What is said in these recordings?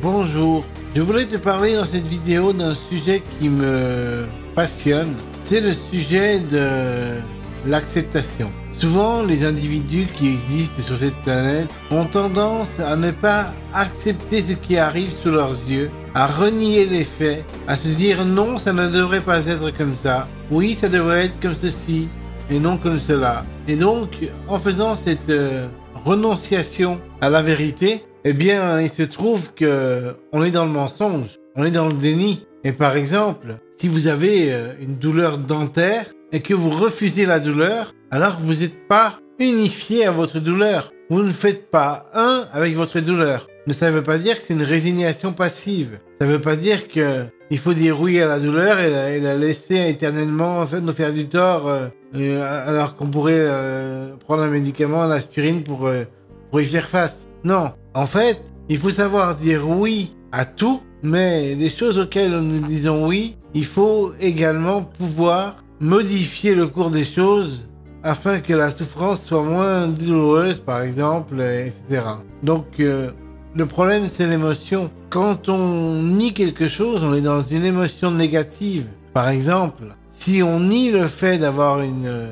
Bonjour, je voulais te parler dans cette vidéo d'un sujet qui me passionne. C'est le sujet de l'acceptation. Souvent, les individus qui existent sur cette planète ont tendance à ne pas accepter ce qui arrive sous leurs yeux, à renier les faits, à se dire non, ça ne devrait pas être comme ça, oui, ça devrait être comme ceci, et non comme cela. Et donc, en faisant cette renonciation à la vérité, eh bien, il se trouve que on est dans le mensonge, on est dans le déni. Et par exemple, si vous avez une douleur dentaire et que vous refusez la douleur, alors que vous n'êtes pas unifié à votre douleur, vous ne faites pas un avec votre douleur. Mais ça ne veut pas dire que c'est une résignation passive. Ça ne veut pas dire que il faut dire oui à la douleur et la laisser éternellement en fait, nous faire du tort, alors qu'on pourrait prendre un médicament, l'aspirine, pour y faire face. Non. En fait, il faut savoir dire oui à tout, mais les choses auxquelles nous disons oui, il faut également pouvoir modifier le cours des choses afin que la souffrance soit moins douloureuse, par exemple, etc. Donc, le problème, c'est l'émotion. Quand on nie quelque chose, on est dans une émotion négative. Par exemple, si on nie le fait d'avoir une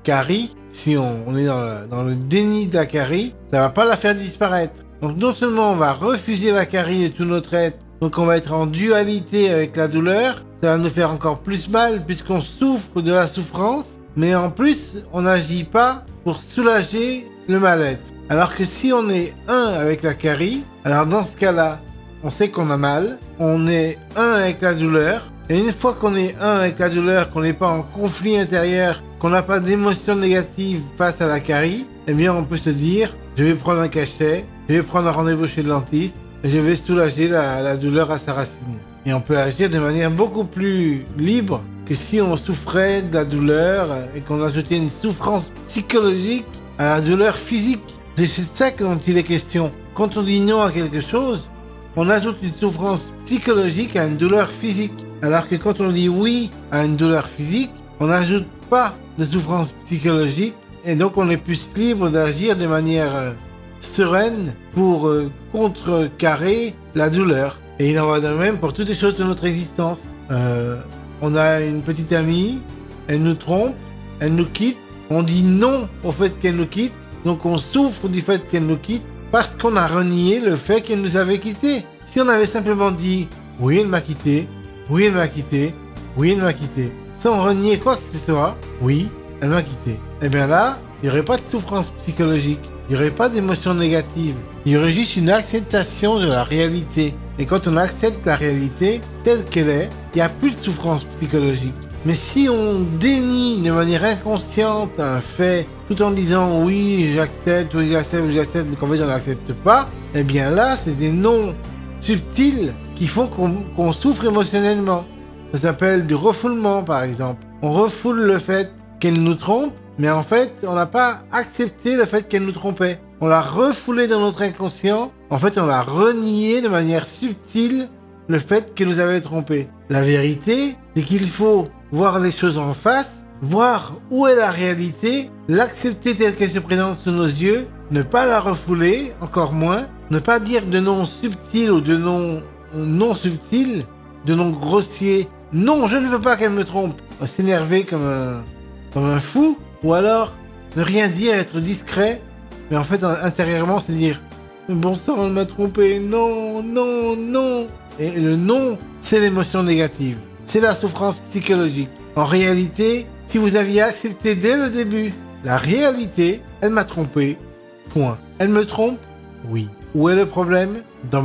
carie, si on est dans le déni de la carie, ça va pas la faire disparaître. Donc non seulement on va refuser la carie de tout notre être, donc on va être en dualité avec la douleur, ça va nous faire encore plus mal puisqu'on souffre de la souffrance, mais en plus on n'agit pas pour soulager le mal-être. Alors que si on est un avec la carie, alors dans ce cas-là, on sait qu'on a mal, on est un avec la douleur, et une fois qu'on est un avec la douleur, qu'on n'est pas en conflit intérieur, qu'on n'a pas d'émotion négative face à la carie, eh bien on peut se dire, je vais prendre un cachet, je vais prendre un rendez-vous chez le dentiste, et je vais soulager la douleur à sa racine. Et on peut agir de manière beaucoup plus libre que si on souffrait de la douleur et qu'on ajoutait une souffrance psychologique à la douleur physique. Et c'est de ça dont il est question. Quand on dit non à quelque chose, on ajoute une souffrance psychologique à une douleur physique. Alors que quand on dit oui à une douleur physique, on n'ajoute pas de souffrance psychologique et donc on est plus libre d'agir de manière sereine pour contrecarrer la douleur. Et il en va de même pour toutes les choses de notre existence. On a une petite amie, elle nous trompe, elle nous quitte, on dit non au fait qu'elle nous quitte, donc on souffre du fait qu'elle nous quitte parce qu'on a renié le fait qu'elle nous avait quittés. Si on avait simplement dit oui, elle m'a quitté, oui, elle m'a quitté, oui, elle m'a quitté, sans renier quoi que ce soit, oui, elle m'a quitté, et bien là, il n'y aurait pas de souffrance psychologique, il n'y aurait pas d'émotion négative, il y aurait juste une acceptation de la réalité. Et quand on accepte la réalité telle qu'elle est, il n'y a plus de souffrance psychologique. Mais si on dénie de manière inconsciente un fait, tout en disant oui, j'accepte, oui, j'accepte, mais qu'en fait, je n'accepte pas, eh bien là, c'est des noms subtils qui font qu'on souffre émotionnellement. Ça s'appelle du refoulement, par exemple. On refoule le fait qu'elle nous trompe, mais en fait, on n'a pas accepté le fait qu'elle nous trompait. On l'a refoulé dans notre inconscient. En fait, on l'a renié de manière subtile le fait qu'elle nous avait trompé. La vérité, c'est qu'il faut voir les choses en face, voir où est la réalité, l'accepter telle qu'elle se présente sous nos yeux, ne pas la refouler, encore moins, ne pas dire de noms subtils ou de noms non subtils, de noms grossiers. Non, je ne veux pas qu'elle me trompe. S'énerver comme un fou, ou alors ne rien dire, être discret, mais en fait intérieurement se dire bon sang, elle m'a trompé, non, non, non. Et le non, c'est l'émotion négative, c'est la souffrance psychologique. En réalité, si vous aviez accepté dès le début la réalité, elle m'a trompé, point. Elle me trompe, oui. Où est le problème? Dans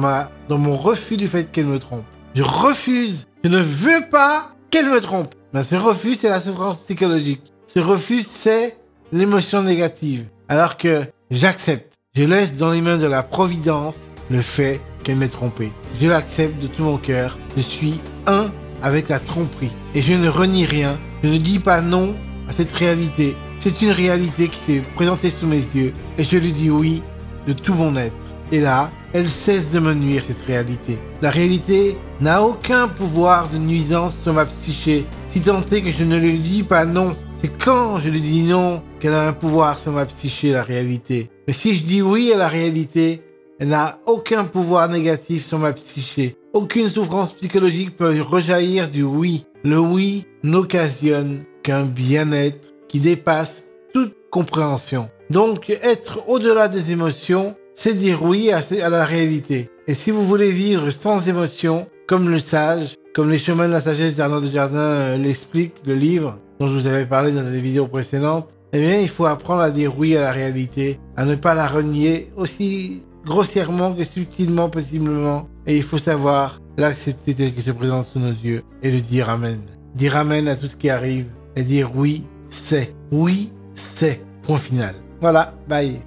mon refus du fait qu'elle me trompe. Je refuse, je ne veux pas qu'elle me trompe. Ben, ce refus, c'est la souffrance psychologique. Ce refus, c'est l'émotion négative. Alors que j'accepte, je laisse dans les mains de la providence le fait qu'elle m'ait trompé. Je l'accepte de tout mon cœur. Je suis un avec la tromperie. Et je ne renie rien. Je ne dis pas non à cette réalité. C'est une réalité qui s'est présentée sous mes yeux. Et je lui dis oui de tout mon être. Et là, elle cesse de me nuire, cette réalité. La réalité n'a aucun pouvoir de nuisance sur ma psyché. Si tant est que je ne lui dis pas non. C'est quand je lui dis non qu'elle a un pouvoir sur ma psyché, la réalité. Mais si je dis oui à la réalité, Elle n'a aucun pouvoir négatif sur ma psyché. Aucune souffrance psychologique peut rejaillir du oui. Le oui n'occasionne qu'un bien-être qui dépasse toute compréhension. Donc, être au-delà des émotions, c'est dire oui à la réalité. Et si vous voulez vivre sans émotion, comme le sage, comme les chemins de la sagesse d'Arnaud Desjardins l'explique, le livre dont je vous avais parlé dans des vidéos précédentes, eh bien, il faut apprendre à dire oui à la réalité, à ne pas la renier aussi grossièrement que subtilement possiblement. Et il faut savoir l'accepter tel qu'il se présente sous nos yeux et le dire amen. Dire amen à tout ce qui arrive et dire oui, c'est. Oui, c'est. Point final. Voilà, bye.